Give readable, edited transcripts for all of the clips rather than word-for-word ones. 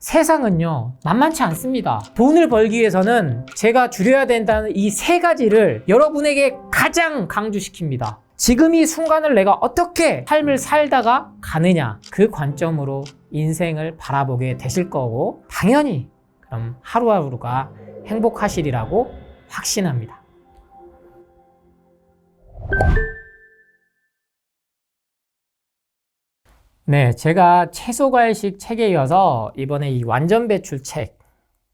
세상은요, 만만치 않습니다. 돈을 벌기 위해서는 제가 줄여야 된다는 이 세 가지를 여러분에게 가장 강조시킵니다. 지금 이 순간을 내가 어떻게 삶을 살다가 가느냐, 그 관점으로 인생을 바라보게 되실 거고, 당연히 그럼 하루하루가 행복하시리라고 확신합니다. 네, 제가 채소과일식 책에 이어서 이번에 이 완전배출 책,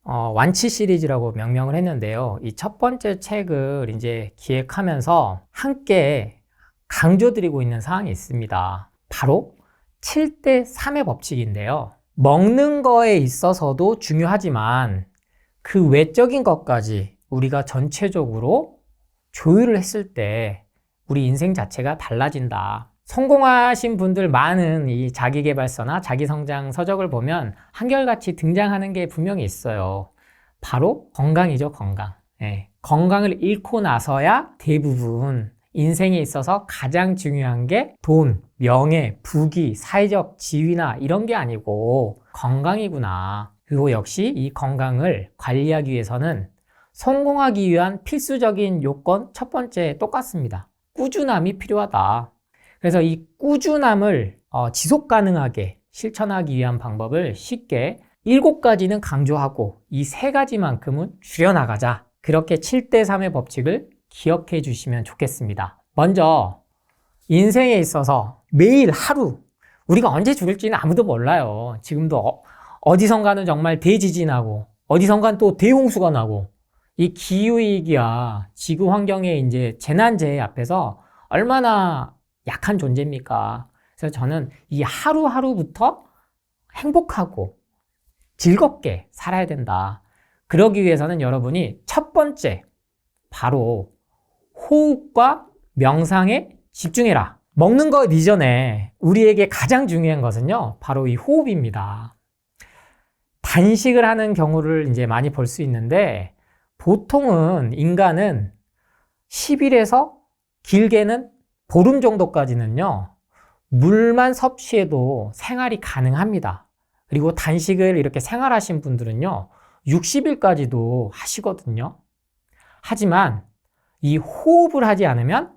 완치 시리즈라고 명명을 했는데요. 이 첫 번째 책을 이제 기획하면서 함께 강조드리고 있는 사항이 있습니다. 바로 7대3의 법칙인데요. 먹는 거에 있어서도 중요하지만 그 외적인 것까지 우리가 전체적으로 조율을 했을 때 우리 인생 자체가 달라진다. 성공하신 분들 많은 이 자기계발서나 자기성장 서적을 보면 한결같이 등장하는 게 분명히 있어요. 바로 건강이죠, 건강. 네. 건강을 잃고 나서야 대부분 인생에 있어서 가장 중요한 게 돈, 명예, 부귀, 사회적 지위나 이런 게 아니고 건강이구나. 그리고 역시 이 건강을 관리하기 위해서는 성공하기 위한 필수적인 요건 첫 번째 똑같습니다. 꾸준함이 필요하다. 그래서 이 꾸준함을 지속 가능하게 실천하기 위한 방법을 쉽게 7가지는 강조하고 이 3가지만큼은 줄여나가자. 그렇게 7대3의 법칙을 기억해 주시면 좋겠습니다. 먼저 인생에 있어서 매일 하루 우리가 언제 죽을지는 아무도 몰라요. 지금도 어디선가는 정말 대지진하고 어디선가는 또 대홍수가 나고 이 기후위기와 지구 환경의 이제 재난재해 앞에서 얼마나 약한 존재입니까? 그래서 저는 이 하루하루부터 행복하고 즐겁게 살아야 된다. 그러기 위해서는 여러분이 첫 번째, 바로 호흡과 명상에 집중해라. 먹는 것 이전에 우리에게 가장 중요한 것은요, 바로 이 호흡입니다. 단식을 하는 경우를 이제 많이 볼 수 있는데, 보통은 인간은 10일에서 길게는 보름 정도까지는요, 물만 섭취해도 생활이 가능합니다. 그리고 단식을 이렇게 생활하신 분들은요, 60일까지도 하시거든요. 하지만 이 호흡을 하지 않으면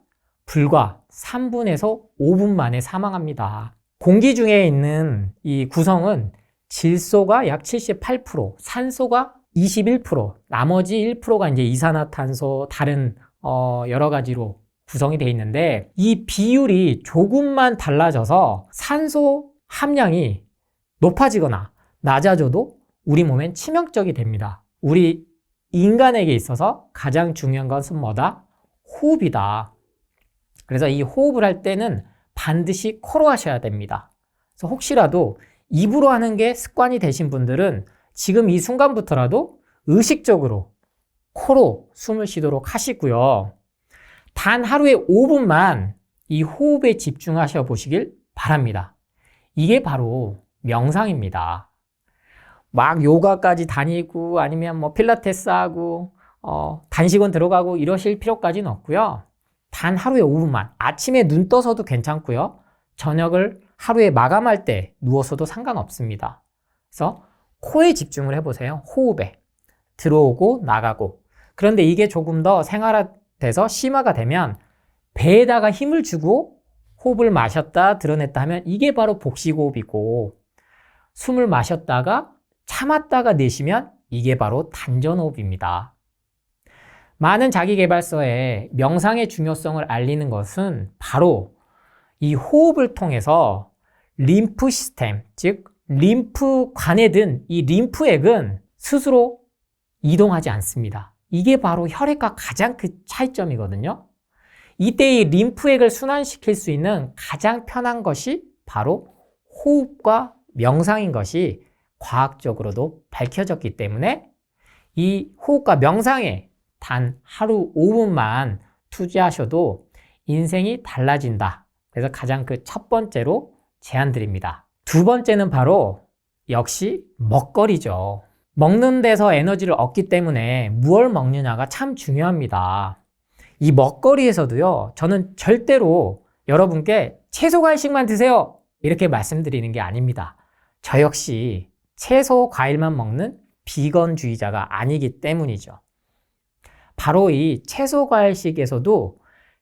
불과 3분에서 5분 만에 사망합니다. 공기 중에 있는 이 구성은 질소가 약 78%, 산소가 21%, 나머지 1%가 이제 이산화탄소, 다른 여러 가지로 구성이 되어 있는데, 이 비율이 조금만 달라져서 산소 함량이 높아지거나 낮아져도 우리 몸엔 치명적이 됩니다. 우리 인간에게 있어서 가장 중요한 것은 뭐다? 호흡이다. 그래서 이 호흡을 할 때는 반드시 코로 하셔야 됩니다. 그래서 혹시라도 입으로 하는 게 습관이 되신 분들은 지금 이 순간부터라도 의식적으로 코로 숨을 쉬도록 하시고요. 단 하루에 5분만 이 호흡에 집중하셔 보시길 바랍니다. 이게 바로 명상입니다. 막 요가까지 다니고 아니면 뭐 필라테스 하고 단식원 들어가고 이러실 필요까지는 없고요. 단 하루에 5분만, 아침에 눈 떠서도 괜찮고요. 저녁을 하루에 마감할 때 누워서도 상관없습니다. 그래서 코에 집중을 해보세요. 호흡에. 들어오고 나가고. 그런데 이게 조금 더 생활화돼서 심화가 되면 배에다가 힘을 주고 호흡을 마셨다 드러냈다 하면 이게 바로 복식호흡이고, 숨을 마셨다가 참았다가 내쉬면 이게 바로 단전호흡입니다. 많은 자기계발서에 명상의 중요성을 알리는 것은 바로 이 호흡을 통해서 림프 시스템, 즉 림프관에 든 이 림프액은 스스로 이동하지 않습니다. 이게 바로 혈액과 가장 큰 차이점이거든요. 이때 이 림프액을 순환시킬 수 있는 가장 편한 것이 바로 호흡과 명상인 것이 과학적으로도 밝혀졌기 때문에 이 호흡과 명상에 단 하루 5분만 투자하셔도 인생이 달라진다. 그래서 가장 그 첫 번째로 제안드립니다. 두 번째는 바로 역시 먹거리죠. 먹는 데서 에너지를 얻기 때문에 무엇을 먹느냐가 참 중요합니다. 이 먹거리에서도요, 저는 절대로 여러분께 채소 간식만 드세요 이렇게 말씀드리는 게 아닙니다. 저 역시 채소, 과일만 먹는 비건주의자가 아니기 때문이죠. 바로 이 채소, 과일식에서도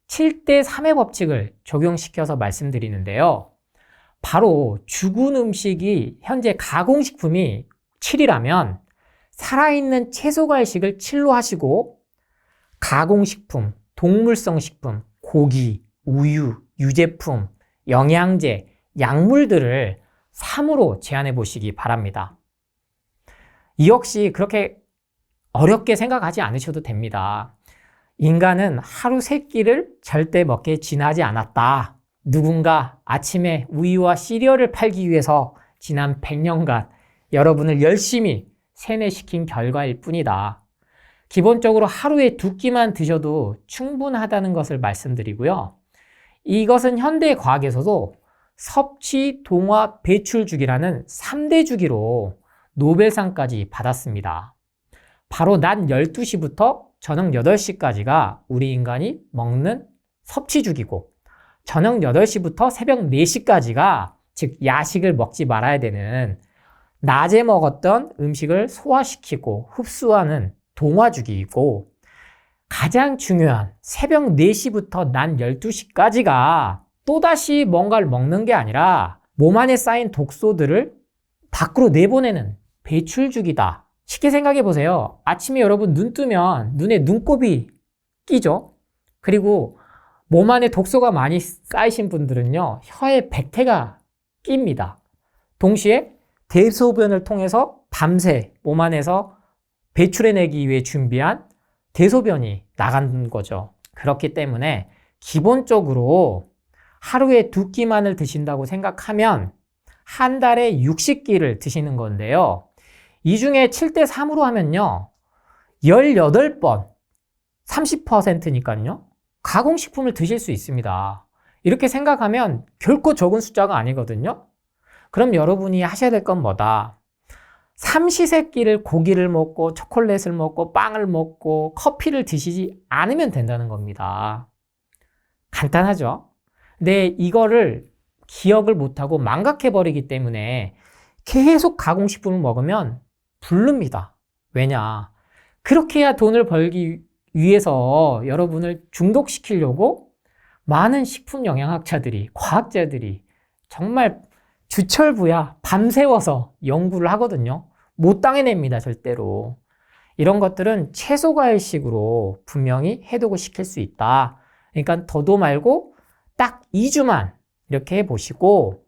7대 3의 법칙을 적용시켜서 말씀드리는데요. 바로 죽은 음식이 현재 가공식품이 7이라면 살아있는 채소, 과일식을 7로 하시고 가공식품, 동물성 식품, 고기, 우유, 유제품, 영양제, 약물들을 3으로 제한해 보시기 바랍니다. 이 역시 그렇게 어렵게 생각하지 않으셔도 됩니다. 인간은 하루 3끼를 절대 먹게 지나지 않았다. 누군가 아침에 우유와 시리얼을 팔기 위해서 지난 100년간 여러분을 열심히 세뇌시킨 결과일 뿐이다. 기본적으로 하루에 2끼만 드셔도 충분하다는 것을 말씀드리고요. 이것은 현대 과학에서도 섭취, 동화, 배출 주기라는 3대 주기로 노벨상까지 받았습니다. 바로 낮 12시부터 저녁 8시까지가 우리 인간이 먹는 섭취 주기고 저녁 8시부터 새벽 4시까지가 즉 야식을 먹지 말아야 되는 낮에 먹었던 음식을 소화시키고 흡수하는 동화 주기이고 가장 중요한 새벽 4시부터 낮 12시까지가 또다시 뭔가를 먹는 게 아니라 몸 안에 쌓인 독소들을 밖으로 내보내는 배출 주기다. 쉽게 생각해 보세요. 아침에 여러분 눈 뜨면 눈에 눈곱이 끼죠. 그리고 몸 안에 독소가 많이 쌓이신 분들은요, 혀에 백태가 낍니다. 동시에 대소변을 통해서 밤새 몸 안에서 배출해내기 위해 준비한 대소변이 나간 거죠. 그렇기 때문에 기본적으로 하루에 2끼만을 드신다고 생각하면 한 달에 60끼를 드시는 건데요. 이 중에 7대 3으로 하면요, 18번, 30%니까요. 가공식품을 드실 수 있습니다. 이렇게 생각하면 결코 적은 숫자가 아니거든요. 그럼 여러분이 하셔야 될 건 뭐다? 삼시세끼를 고기를 먹고 초콜릿을 먹고 빵을 먹고 커피를 드시지 않으면 된다는 겁니다. 간단하죠? 근데 이거를 기억을 못하고 망각해버리기 때문에 계속 가공식품을 먹으면 붓릅니다. 왜냐? 그렇게 해야 돈을 벌기 위해서 여러분을 중독시키려고 많은 식품 영양학자들이, 과학자들이 정말 주철부야 밤새워서 연구를 하거든요. 못 당해냅니다, 절대로. 이런 것들은 채소 과일식으로 분명히 해독을 시킬 수 있다. 그러니까 더도 말고 딱 2주만 이렇게 해보시고,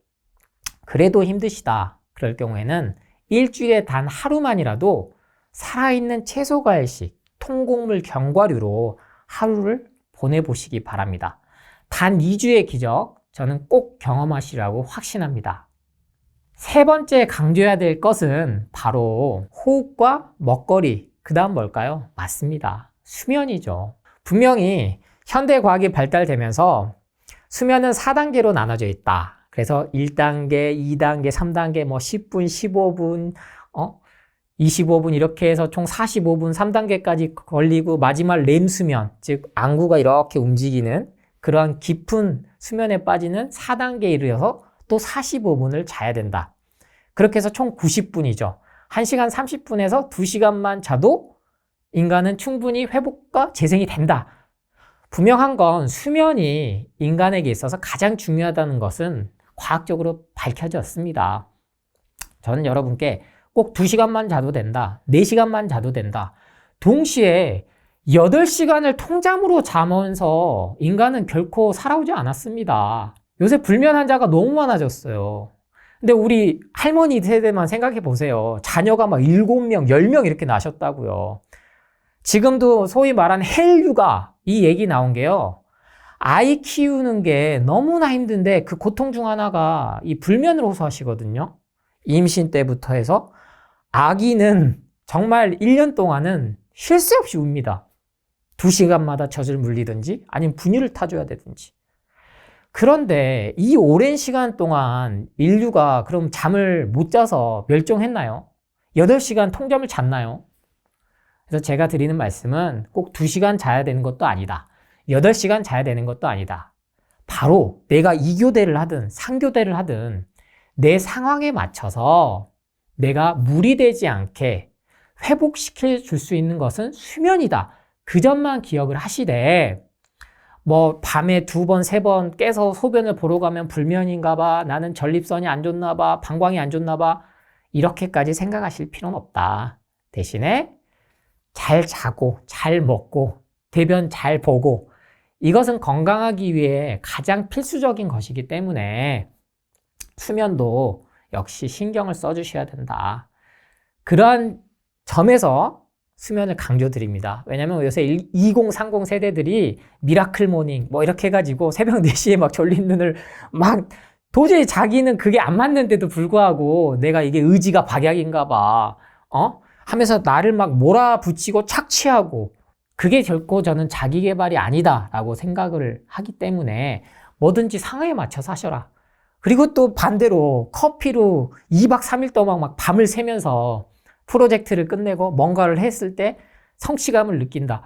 그래도 힘드시다. 그럴 경우에는 일주일에 단 하루만이라도 살아있는 채소 과일식, 통곡물 견과류로 하루를 보내보시기 바랍니다. 단 2주의 기적, 저는 꼭 경험하시라고 확신합니다. 세 번째 강조해야 될 것은 바로 호흡과 먹거리, 그 다음 뭘까요? 맞습니다. 수면이죠. 분명히 현대 과학이 발달되면서 수면은 4단계로 나눠져 있다. 그래서 1단계, 2단계, 3단계, 10분, 15분, 25분 이렇게 해서 총 45분 3단계까지 걸리고 마지막 렘 수면, 즉 안구가 이렇게 움직이는 그러한 깊은 수면에 빠지는 4단계에 이르러서 또 45분을 자야 된다. 그렇게 해서 총 90분이죠. 1시간 30분에서 2시간만 자도 인간은 충분히 회복과 재생이 된다. 분명한 건 수면이 인간에게 있어서 가장 중요하다는 것은 과학적으로 밝혀졌습니다. 저는 여러분께 꼭 2시간만 자도 된다. 4시간만 자도 된다. 동시에 8시간을 통잠으로 자면서 인간은 결코 살아오지 않았습니다. 요새 불면 환자가 너무 많아졌어요. 근데 우리 할머니 세대만 생각해 보세요. 자녀가 막 7명, 10명 이렇게 나셨다고요. 지금도 소위 말하는 헬육아, 이 얘기 나온 게요. 아이 키우는 게 너무나 힘든데 그 고통 중 하나가 이 불면을 호소하시거든요. 임신 때부터 해서 아기는 정말 1년 동안은 쉴 새 없이 웁니다. 2시간마다 젖을 물리든지 아니면 분유를 타줘야 되든지. 그런데 이 오랜 시간 동안 인류가 그럼 잠을 못 자서 멸종했나요? 8시간 통잠을 잤나요? 그래서 제가 드리는 말씀은 꼭 2시간 자야 되는 것도 아니다. 8시간 자야 되는 것도 아니다. 바로 내가 2교대를 하든 3교대를 하든 내 상황에 맞춰서 내가 무리되지 않게 회복시켜 줄 수 있는 것은 수면이다. 그 점만 기억을 하시되, 뭐 밤에 2번, 3번 깨서 소변을 보러 가면 불면인가 봐, 나는 전립선이 안 좋나 봐, 방광이 안 좋나 봐, 이렇게까지 생각하실 필요는 없다. 대신에 잘 자고 잘 먹고 대변 잘 보고, 이것은 건강하기 위해 가장 필수적인 것이기 때문에 수면도 역시 신경을 써주셔야 된다. 그러한 점에서 수면을 강조드립니다. 왜냐면 요새 2030 세대들이 미라클 모닝 뭐 이렇게 해가지고 새벽 4시에 막 졸린 눈을 막, 도저히 자기는 그게 안 맞는데도 불구하고 내가 이게 의지가 박약인가 봐 하면서 나를 막 몰아붙이고 착취하고, 그게 결코 저는 자기 개발이 아니다 라고 생각을 하기 때문에 뭐든지 상황에 맞춰서 하셔라. 그리고 또 반대로 커피로 2박 3일 동안 막 밤을 새면서 프로젝트를 끝내고 뭔가를 했을 때 성취감을 느낀다.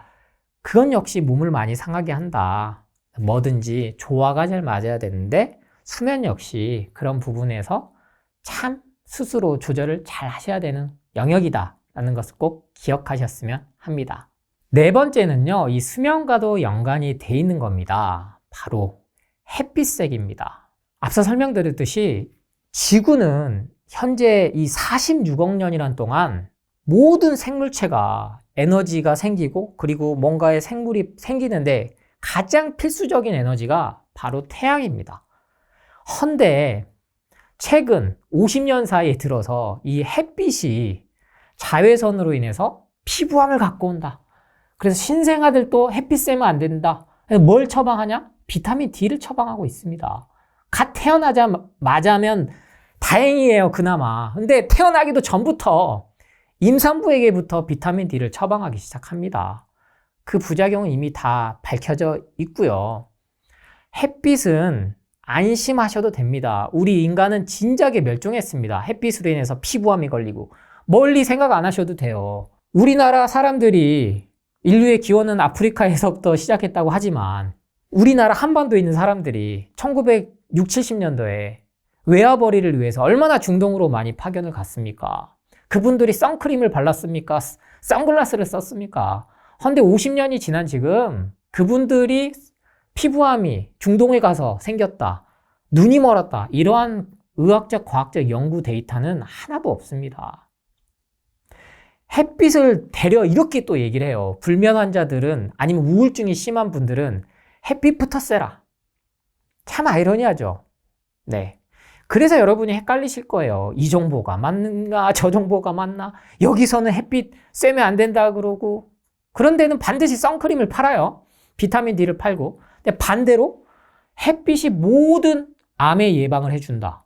그건 역시 몸을 많이 상하게 한다. 뭐든지 조화가 잘 맞아야 되는데 수면 역시 그런 부분에서 참 스스로 조절을 잘 하셔야 되는 영역이다 라는 것을 꼭 기억하셨으면 합니다. 네 번째는요, 이 수면과도 연관이 돼 있는 겁니다. 바로 햇빛색입니다. 앞서 설명드렸듯이 지구는 현재 이 46억 년이란 동안 모든 생물체가 에너지가 생기고 그리고 뭔가의 생물이 생기는데 가장 필수적인 에너지가 바로 태양입니다. 헌데 최근 50년 사이에 들어서 이 햇빛이 자외선으로 인해서 피부암을 갖고 온다. 그래서 신생아들도 햇빛 쐬면 안 된다. 뭘 처방하냐? 비타민 D를 처방하고 있습니다. 갓 태어나자마자면 다행이에요, 그나마. 근데 태어나기도 전부터 임산부에게부터 비타민 D를 처방하기 시작합니다. 그 부작용은 이미 다 밝혀져 있고요. 햇빛은 안심하셔도 됩니다. 우리 인간은 진작에 멸종했습니다. 햇빛으로 인해서 피부암이 걸리고. 멀리 생각 안 하셔도 돼요. 우리나라 사람들이 인류의 기원은 아프리카에서부터 시작했다고 하지만 우리나라 한반도에 있는 사람들이 1960, 70년도에 외화벌이를 위해서 얼마나 중동으로 많이 파견을 갔습니까? 그분들이 선크림을 발랐습니까? 선글라스를 썼습니까? 헌데 50년이 지난 지금 그분들이 피부암이 중동에 가서 생겼다, 눈이 멀었다, 이러한 의학적, 과학적 연구 데이터는 하나도 없습니다. 햇빛을 되려 이렇게 또 얘기를 해요. 불면 환자들은, 아니면 우울증이 심한 분들은 햇빛부터 쐬라. 참 아이러니하죠. 네. 그래서 여러분이 헷갈리실 거예요. 이 정보가 맞는가, 저 정보가 맞나? 여기서는 햇빛 쐬면 안 된다 그러고, 그런 데는 반드시 선크림을 팔아요. 비타민 D를 팔고. 근데 반대로 햇빛이 모든 암의 예방을 해준다.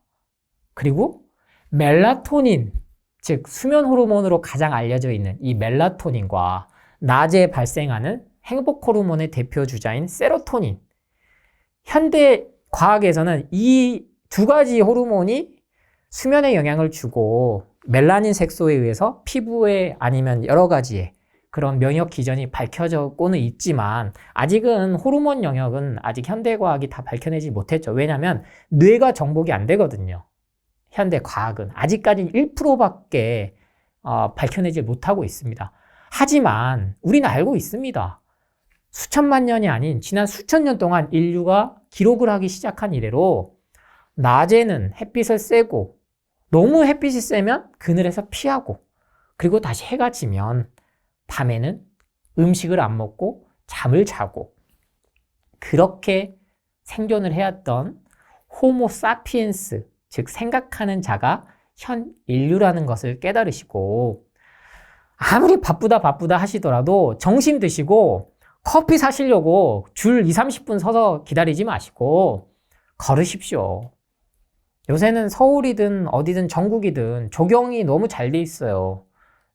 그리고 멜라토닌, 즉 수면 호르몬으로 가장 알려져 있는 이 멜라토닌과 낮에 발생하는 행복 호르몬의 대표 주자인 세로토닌, 현대 과학에서는 이 두 가지 호르몬이 수면에 영향을 주고 멜라닌 색소에 의해서 피부에 아니면 여러 가지의 그런 면역 기전이 밝혀졌고는 있지만 아직은 호르몬 영역은 아직 현대 과학이 다 밝혀내지 못했죠. 왜냐하면 뇌가 정복이 안 되거든요. 현대 과학은 아직까지 1%밖에 밝혀내지 못하고 있습니다. 하지만 우리는 알고 있습니다. 수천만 년이 아닌 지난 수천 년 동안 인류가 기록을 하기 시작한 이래로 낮에는 햇빛을 쐬고, 너무 햇빛이 세면 그늘에서 피하고, 그리고 다시 해가 지면 밤에는 음식을 안 먹고 잠을 자고, 그렇게 생존을 해왔던 호모 사피엔스, 즉 생각하는 자가 현 인류라는 것을 깨달으시고, 아무리 바쁘다 하시더라도 정신 드시고 커피 사시려고 줄 20-30분 서서 기다리지 마시고 걸으십시오. 요새는 서울이든 어디든 전국이든 조경이 너무 잘 돼 있어요.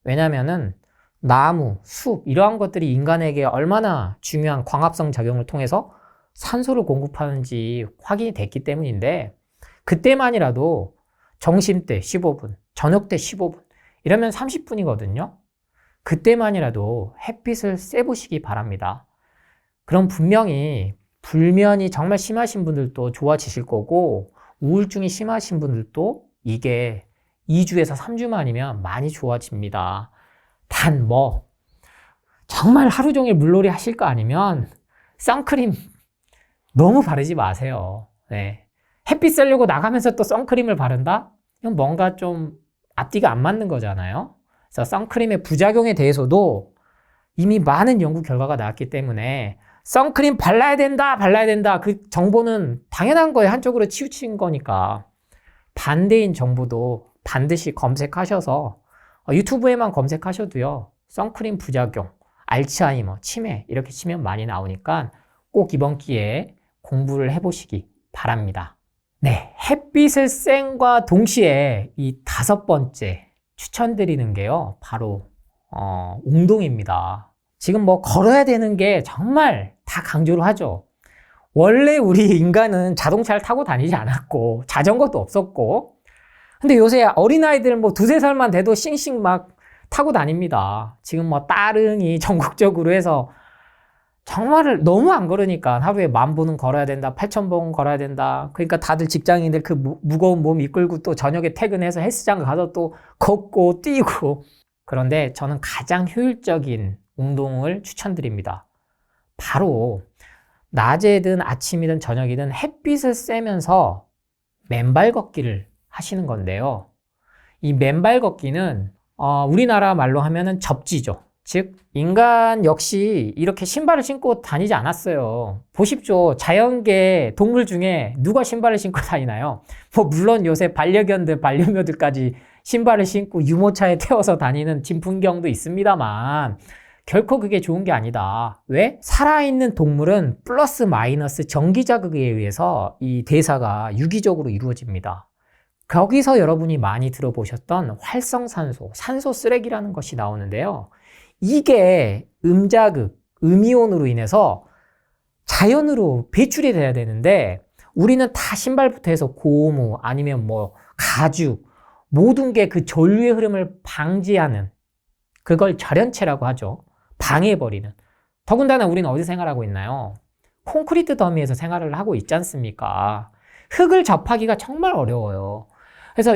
왜냐면은 나무, 숲 이러한 것들이 인간에게 얼마나 중요한 광합성 작용을 통해서 산소를 공급하는지 확인이 됐기 때문인데, 그때만이라도 점심때 15분, 저녁때 15분 이러면 30분이거든요. 그때만이라도 햇빛을 쐬보시기 바랍니다. 그럼 분명히 불면이 정말 심하신 분들도 좋아지실 거고, 우울증이 심하신 분들도 이게 2주에서 3주 만이면 많이 좋아집니다. 단 정말 하루 종일 물놀이 하실 거 아니면 선크림 너무 바르지 마세요. 네. 햇빛 쐬려고 나가면서 또 선크림을 바른다? 이건 뭔가 좀 앞뒤가 안 맞는 거잖아요. 그래서 선크림의 부작용에 대해서도 이미 많은 연구 결과가 나왔기 때문에 선크림 발라야 된다, 발라야 된다. 그 정보는 당연한 거에 한쪽으로 치우친 거니까 반대인 정보도 반드시 검색하셔서 유튜브에만 검색하셔도요. 선크림 부작용, 알츠하이머, 치매 이렇게 치면 많이 나오니까 꼭 이번 기회에 공부를 해보시기 바랍니다. 네, 햇빛을 쐰과 동시에 이 5번째 추천드리는 게요. 바로 운동입니다. 지금 걸어야 되는 게 정말 다 강조를 하죠. 원래 우리 인간은 자동차를 타고 다니지 않았고 자전거도 없었고 근데 요새 어린아이들 2~3살만 돼도 싱싱 막 타고 다닙니다. 지금 따릉이 전국적으로 해서 정말 너무 안 걸으니까 하루에 10,000보는 걸어야 된다, 8,000보 걸어야 된다. 그러니까 다들 직장인들 그 무거운 몸 이끌고 또 저녁에 퇴근해서 헬스장 가서 또 걷고 뛰고. 그런데 저는 가장 효율적인 운동을 추천드립니다. 바로 낮에든 아침이든 저녁이든 햇빛을 쐬면서 맨발 걷기를 하시는 건데요. 이 맨발 걷기는 우리나라 말로 하면은 접지죠. 즉 인간 역시 이렇게 신발을 신고 다니지 않았어요. 보십시오. 자연계 동물 중에 누가 신발을 신고 다니나요? 물론 요새 반려견들, 반려묘들까지 신발을 신고 유모차에 태워서 다니는 진풍경도 있습니다만 결코 그게 좋은 게 아니다. 왜? 살아있는 동물은 플러스 마이너스 전기자극에 의해서 이 대사가 유기적으로 이루어집니다. 거기서 여러분이 많이 들어보셨던 활성산소, 산소 쓰레기라는 것이 나오는데요. 이게 음자극, 음이온으로 인해서 자연으로 배출이 돼야 되는데 우리는 다 신발부터 해서 고무 아니면 가죽 모든 게 그 전류의 흐름을 방지하는 그걸 절연체라고 하죠. 방해해버리는. 더군다나 우리는 어디 생활하고 있나요? 콘크리트 더미에서 생활을 하고 있지 않습니까? 흙을 접하기가 정말 어려워요. 그래서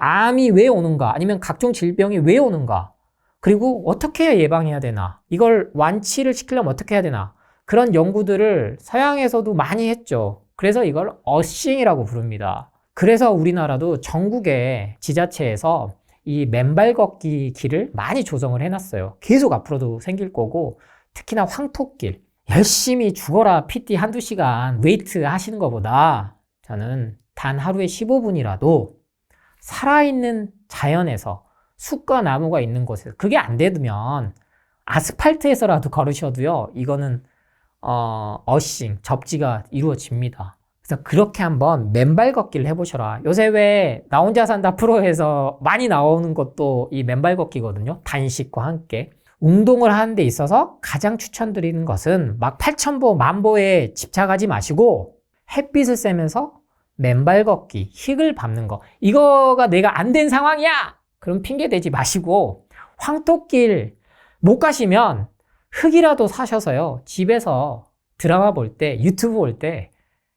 암이 왜 오는가 아니면 각종 질병이 왜 오는가 그리고 어떻게 해야 예방해야 되나 이걸 완치를 시키려면 어떻게 해야 되나 그런 연구들을 서양에서도 많이 했죠. 그래서 이걸 어싱이라고 부릅니다. 그래서 우리나라도 전국의 지자체에서 이 맨발 걷기 길을 많이 조성을 해놨어요. 계속 앞으로도 생길 거고 특히나 황토길 열심히 죽어라 PT 한두 시간 웨이트 하시는 것보다 저는 단 하루에 15분이라도 살아있는 자연에서 숲과 나무가 있는 곳에서 그게 안 되면 아스팔트에서라도 걸으셔도요 이거는 어싱, 접지가 이루어집니다. 그래서 그렇게 한번 맨발 걷기를 해보셔라. 요새 왜 나 혼자 산다 프로에서 많이 나오는 것도 이 맨발 걷기거든요. 단식과 함께. 운동을 하는 데 있어서 가장 추천드리는 것은 막 8,000보, 10,000보에 집착하지 마시고 햇빛을 쐬면서 맨발 걷기, 흙을 밟는 거. 이거가 내가 안 된 상황이야! 그럼 핑계 대지 마시고 황토길 못 가시면 흙이라도 사셔서요. 집에서 드라마 볼 때, 유튜브 볼 때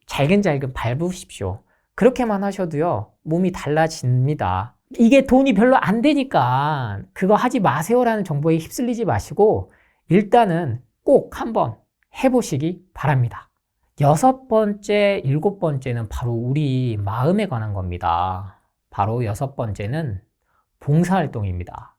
잘근잘근 밟으십시오. 그렇게만 하셔도요. 몸이 달라집니다. 이게 돈이 별로 안 되니까 그거 하지 마세요라는 정보에 휩쓸리지 마시고 일단은 꼭 한번 해보시기 바랍니다. 6번째, 7번째는 바로 우리 마음에 관한 겁니다. 바로 6번째는 봉사활동입니다.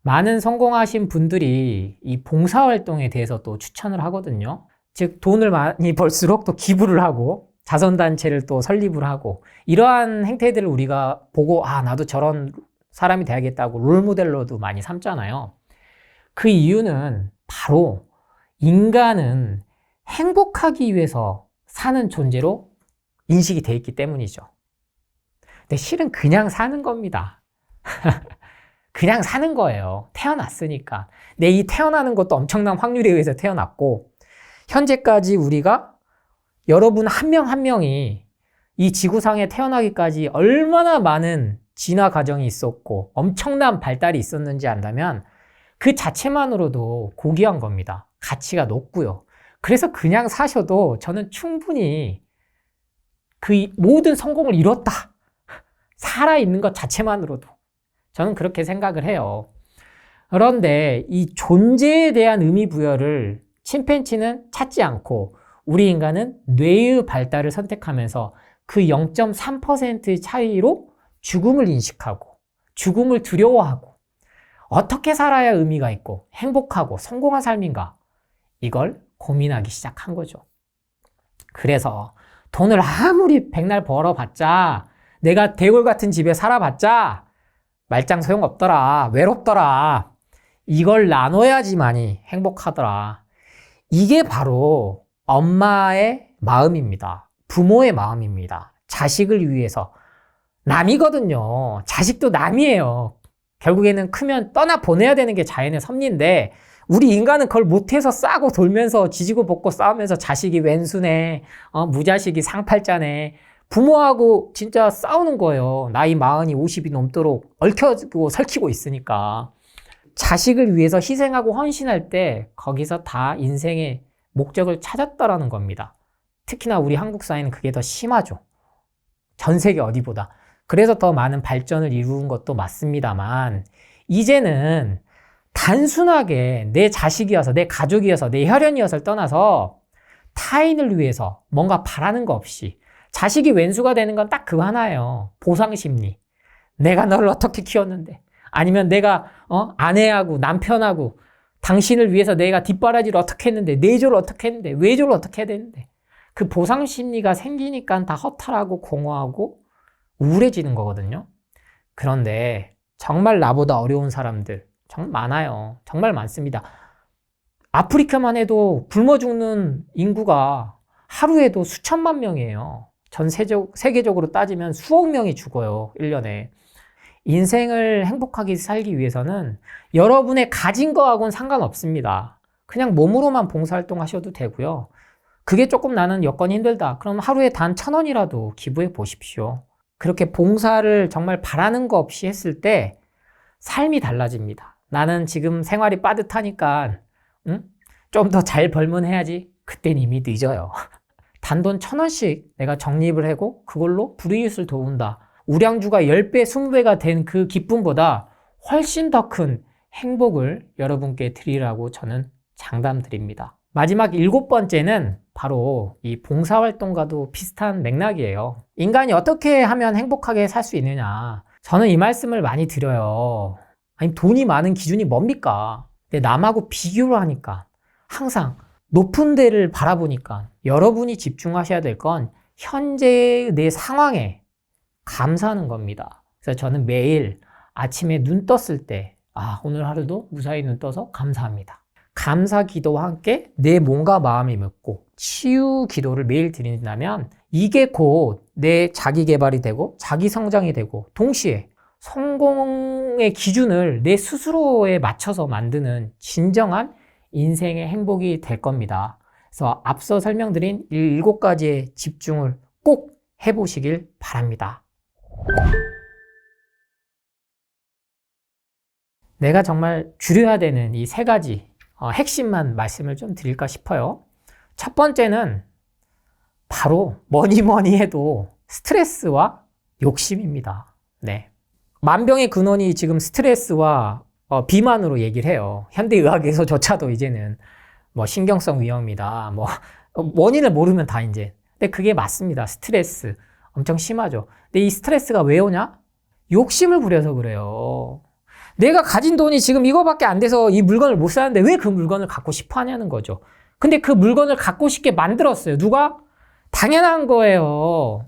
많은 성공하신 분들이 이 봉사활동에 대해서 또 추천을 하거든요. 즉 돈을 많이 벌수록 또 기부를 하고 자선단체를 또 설립을 하고 이러한 행태들을 우리가 보고 나도 저런 사람이 돼야겠다고 롤모델로도 많이 삼잖아요. 그 이유는 바로 인간은 행복하기 위해서 사는 존재로 인식이 돼 있기 때문이죠. 근데 실은 그냥 사는 겁니다. 그냥 사는 거예요. 태어났으니까. 근데 이 태어나는 것도 엄청난 확률에 의해서 태어났고 현재까지 우리가 여러분 한 명 한 명이 이 지구상에 태어나기까지 얼마나 많은 진화 과정이 있었고 엄청난 발달이 있었는지 안다면 그 자체만으로도 고귀한 겁니다. 가치가 높고요. 그래서 그냥 사셔도 저는 충분히 그 모든 성공을 이뤘다. 살아있는 것 자체만으로도. 저는 그렇게 생각을 해요. 그런데 이 존재에 대한 의미 부여를 침팬지는 찾지 않고 우리 인간은 뇌의 발달을 선택하면서 그 0.3%의 차이로 죽음을 인식하고 죽음을 두려워하고 어떻게 살아야 의미가 있고 행복하고 성공한 삶인가 이걸 고민하기 시작한 거죠. 그래서 돈을 아무리 백날 벌어봤자 내가 대골 같은 집에 살아봤자 말짱 소용없더라. 외롭더라. 이걸 나눠야지만이 행복하더라. 이게 바로 엄마의 마음입니다. 부모의 마음입니다. 자식을 위해서. 남이거든요. 자식도 남이에요. 결국에는 크면 떠나 보내야 되는 게 자연의 섭리인데 우리 인간은 그걸 못해서 싸고 돌면서 지지고 볶고 싸우면서 자식이 왼수네, 무자식이 상팔자네. 부모하고 진짜 싸우는 거예요. 나이 40이 50이 넘도록 얽혀지고 설키고 있으니까. 자식을 위해서 희생하고 헌신할 때 거기서 다 인생의 목적을 찾았다라는 겁니다. 특히나 우리 한국 사회는 그게 더 심하죠. 전 세계 어디보다. 그래서 더 많은 발전을 이룬 것도 맞습니다만 이제는 단순하게 내 자식이어서 내 가족이어서 내 혈연이어서를 떠나서 타인을 위해서 뭔가 바라는 거 없이 자식이 왼수가 되는 건 딱 그거 하나예요. 보상심리. 내가 너를 어떻게 키웠는데 아니면 내가 아내하고 남편하고 당신을 위해서 내가 뒷바라지를 어떻게 했는데 내조를 어떻게 했는데 외조를 어떻게 해야 되는데 그 보상심리가 생기니까 다 허탈하고 공허하고 우울해지는 거거든요. 그런데 정말 나보다 어려운 사람들 정말 많아요. 정말 많습니다. 아프리카만 해도 굶어 죽는 인구가 하루에도 수천만 명이에요. 전 세계적으로 따지면 수억 명이 죽어요. 1년에. 인생을 행복하게 살기 위해서는 여러분의 가진 거하고는 상관없습니다. 그냥 몸으로만 봉사활동 하셔도 되고요. 그게 조금 나는 여건이 힘들다. 그럼 하루에 단 1,000원이라도 기부해 보십시오. 그렇게 봉사를 정말 바라는 거 없이 했을 때 삶이 달라집니다. 나는 지금 생활이 빠듯하니까 좀 더 잘 벌면 해야지. 그땐 이미 늦어요. 단돈 1,000원씩 내가 적립을 하고 그걸로 불이웃을 도운다. 우량주가 10배, 20배가 된 그 기쁨보다 훨씬 더 큰 행복을 여러분께 드리라고 저는 장담드립니다. 마지막 7번째는 바로 이 봉사활동과도 비슷한 맥락이에요. 인간이 어떻게 하면 행복하게 살 수 있느냐. 저는 이 말씀을 많이 드려요. 아니, 돈이 많은 기준이 뭡니까? 근데 남하고 비교를 하니까 항상 높은 데를 바라보니까 여러분이 집중하셔야 될 건 현재의 내 상황에 감사하는 겁니다. 그래서 저는 매일 아침에 눈 떴을 때 오늘 하루도 무사히 눈 떠서 감사합니다. 감사 기도와 함께 내 몸과 마음이 묻고 치유 기도를 매일 드린다면 이게 곧 내 자기 개발이 되고 자기 성장이 되고 동시에 성공의 기준을 내 스스로에 맞춰서 만드는 진정한 인생의 행복이 될 겁니다. 그래서 앞서 설명드린 이 7가지의 집중을 꼭 해보시길 바랍니다. 내가 정말 줄여야 되는 이 3가지 핵심만 말씀을 좀 드릴까 싶어요. 첫 번째는 바로 뭐니 해도 스트레스와 욕심입니다. 네. 만병의 근원이 지금 스트레스와 비만으로 얘기를 해요. 현대의학에서조차도 이제는 뭐 신경성 위험이다. 뭐 원인을 모르면 다 이제. 근데 그게 맞습니다. 스트레스 엄청 심하죠. 근데 이 스트레스가 왜 오냐? 욕심을 부려서 그래요. 내가 가진 돈이 지금 이거밖에 안 돼서 이 물건을 못 사는데 왜 그 물건을 갖고 싶어 하냐는 거죠. 근데 그 물건을 갖고 싶게 만들었어요. 누가? 당연한 거예요.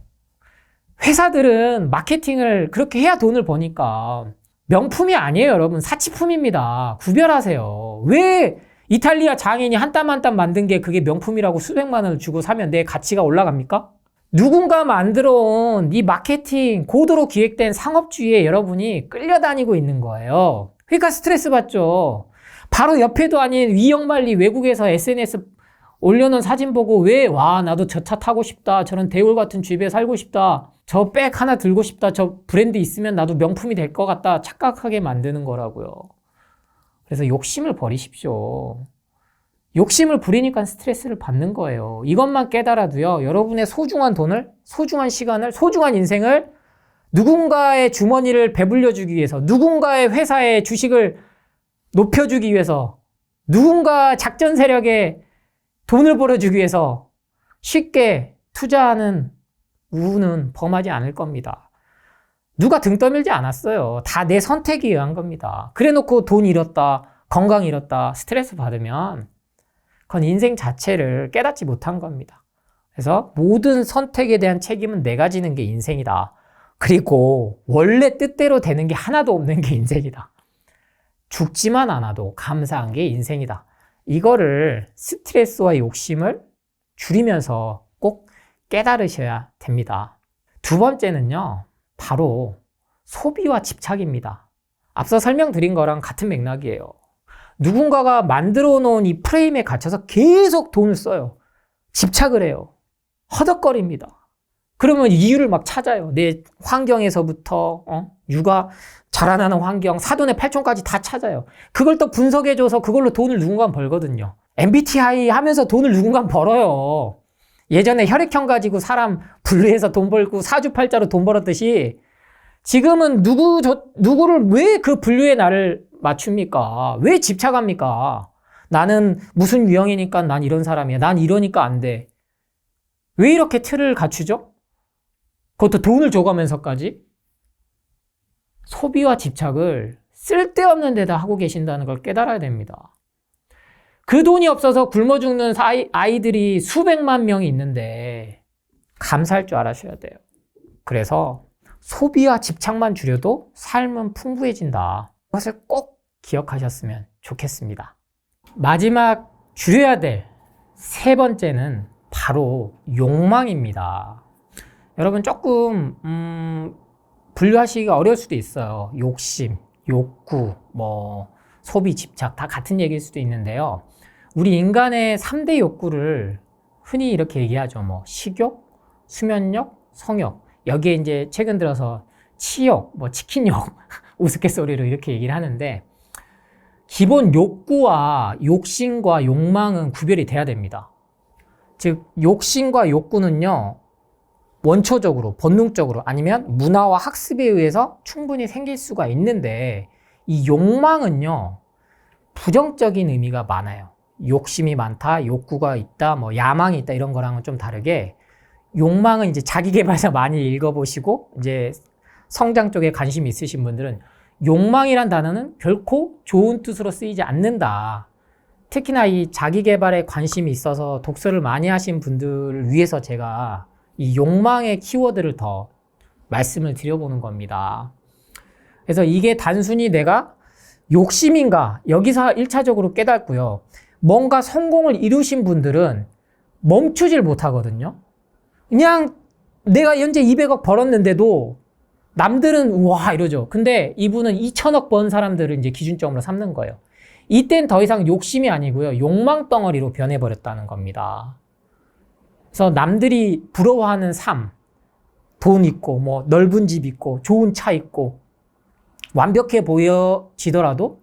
회사들은 마케팅을 그렇게 해야 돈을 버니까. 명품이 아니에요, 여러분. 사치품입니다. 구별하세요. 왜 이탈리아 장인이 한 땀 한 땀 만든 게 그게 명품이라고 수백만 원을 주고 사면 내 가치가 올라갑니까? 누군가 만들어온 이 마케팅, 고도로 기획된 상업주의에 여러분이 끌려다니고 있는 거예요. 그러니까 스트레스 받죠. 바로 옆에도 아닌 위영말리 외국에서 SNS 올려놓은 사진 보고 나도 저 차 타고 싶다. 저런 대울 같은 집에 살고 싶다. 저 백 하나 들고 싶다. 저 브랜드 있으면 나도 명품이 될 것 같다. 착각하게 만드는 거라고요. 그래서 욕심을 버리십시오. 욕심을 부리니까 스트레스를 받는 거예요. 이것만 깨달아도요, 여러분의 소중한 돈을, 소중한 시간을, 소중한 인생을 누군가의 주머니를 배불려주기 위해서, 누군가의 회사의 주식을 높여주기 위해서, 누군가 작전 세력에 돈을 벌어주기 위해서 쉽게 투자하는 우는 범하지 않을 겁니다. 누가 등 떠밀지 않았어요. 다 내 선택에 의한 겁니다. 그래 놓고 돈 잃었다, 건강 잃었다, 스트레스 받으면 그건 인생 자체를 깨닫지 못한 겁니다. 그래서 모든 선택에 대한 책임은 내가 지는 게 인생이다. 그리고 원래 뜻대로 되는 게 하나도 없는 게 인생이다. 죽지만 않아도 감사한 게 인생이다. 이거를 스트레스와 욕심을 줄이면서 꼭 깨달으셔야 됩니다. 두 번째는요, 바로 소비와 집착입니다. 앞서 설명드린 거랑 같은 맥락이에요. 누군가가 만들어 놓은 이 프레임에 갇혀서 계속 돈을 써요. 집착을 해요. 허덕거립니다. 그러면 이유를 막 찾아요. 내 환경에서부터 육아 자라나는 환경, 사돈의 팔촌까지 다 찾아요. 그걸 또 분석해줘서 그걸로 돈을 누군가 벌거든요. MBTI 하면서 돈을 누군가 벌어요. 예전에 혈액형 가지고 사람 분류해서 돈 벌고 사주팔자로 돈 벌었듯이 지금은 누구를 왜 그 분류에 나를 맞춥니까? 왜 집착합니까? 나는 무슨 유형이니까 난 이런 사람이야. 난 이러니까 안 돼. 왜 이렇게 틀을 갖추죠? 그것도 돈을 줘가면서까지? 소비와 집착을 쓸데없는 데다 하고 계신다는 걸 깨달아야 됩니다. 그 돈이 없어서 굶어 죽는 아이들이 수백만 명이 있는데 감사할 줄 알아셔야 돼요. 그래서 소비와 집착만 줄여도 삶은 풍부해진다. 그것을 꼭 기억하셨으면 좋겠습니다. 마지막 줄여야 될 세 번째는 바로 욕망입니다. 여러분 조금 분류하시기가 어려울 수도 있어요. 욕심, 욕구, 소비, 집착 다 같은 얘기일 수도 있는데요. 우리 인간의 3대 욕구를 흔히 이렇게 얘기하죠. 식욕, 수면욕, 성욕. 여기에 이제 최근 들어서 치욕, 치킨욕, 우스갯소리로 이렇게 얘기를 하는데 기본 욕구와 욕심과 욕망은 구별이 돼야 됩니다. 즉 욕심과 욕구는요, 원초적으로, 본능적으로 아니면 문화와 학습에 의해서 충분히 생길 수가 있는데 이 욕망은요, 부정적인 의미가 많아요. 욕심이 많다, 욕구가 있다, 야망이 있다 이런 거랑은 좀 다르게 욕망은 이제 자기계발서 많이 읽어보시고 이제 성장 쪽에 관심이 있으신 분들은 욕망이란 단어는 결코 좋은 뜻으로 쓰이지 않는다. 특히나 이 자기계발에 관심이 있어서 독서를 많이 하신 분들을 위해서 제가 이 욕망의 키워드를 더 말씀을 드려보는 겁니다. 그래서 이게 단순히 내가 욕심인가? 여기서 1차적으로 깨닫고요. 뭔가 성공을 이루신 분들은 멈추질 못하거든요. 그냥 내가 현재 200억 벌었는데도 남들은 우와 이러죠. 근데 이분은 2천억 번 사람들을 이제 기준점으로 삼는 거예요. 이땐 더 이상 욕심이 아니고요. 욕망 덩어리로 변해버렸다는 겁니다. 그래서 남들이 부러워하는 삶, 돈 있고 넓은 집 있고 좋은 차 있고 완벽해 보여지더라도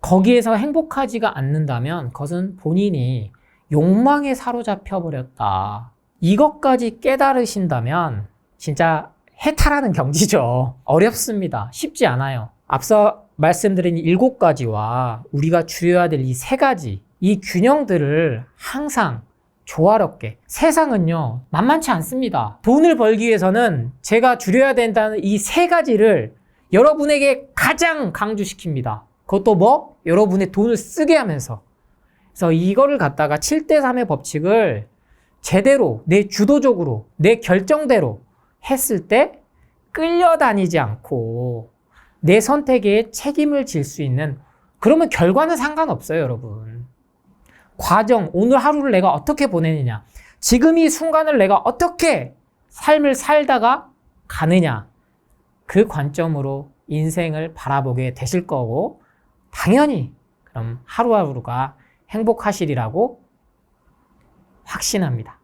거기에서 행복하지가 않는다면 그것은 본인이 욕망에 사로잡혀 버렸다. 이것까지 깨달으신다면 진짜 해탈하는 경지죠. 어렵습니다. 쉽지 않아요. 앞서 말씀드린 7가지와 우리가 줄여야 될 이 3가지, 이 균형들을 항상 조화롭게. 세상은요, 만만치 않습니다. 돈을 벌기 위해서는 제가 줄여야 된다는 이 3가지를 여러분에게 가장 강조시킵니다. 그것도 여러분의 돈을 쓰게 하면서. 그래서 이거를 갖다가 7대3의 법칙을 제대로, 내 주도적으로, 내 결정대로 했을 때 끌려다니지 않고 내 선택에 책임을 질 수 있는, 그러면 결과는 상관없어요, 여러분. 과정, 오늘 하루를 내가 어떻게 보내느냐, 지금 이 순간을 내가 어떻게 삶을 살다가 가느냐, 그 관점으로 인생을 바라보게 되실 거고 당연히 그럼 하루하루가 행복하시리라고 확신합니다.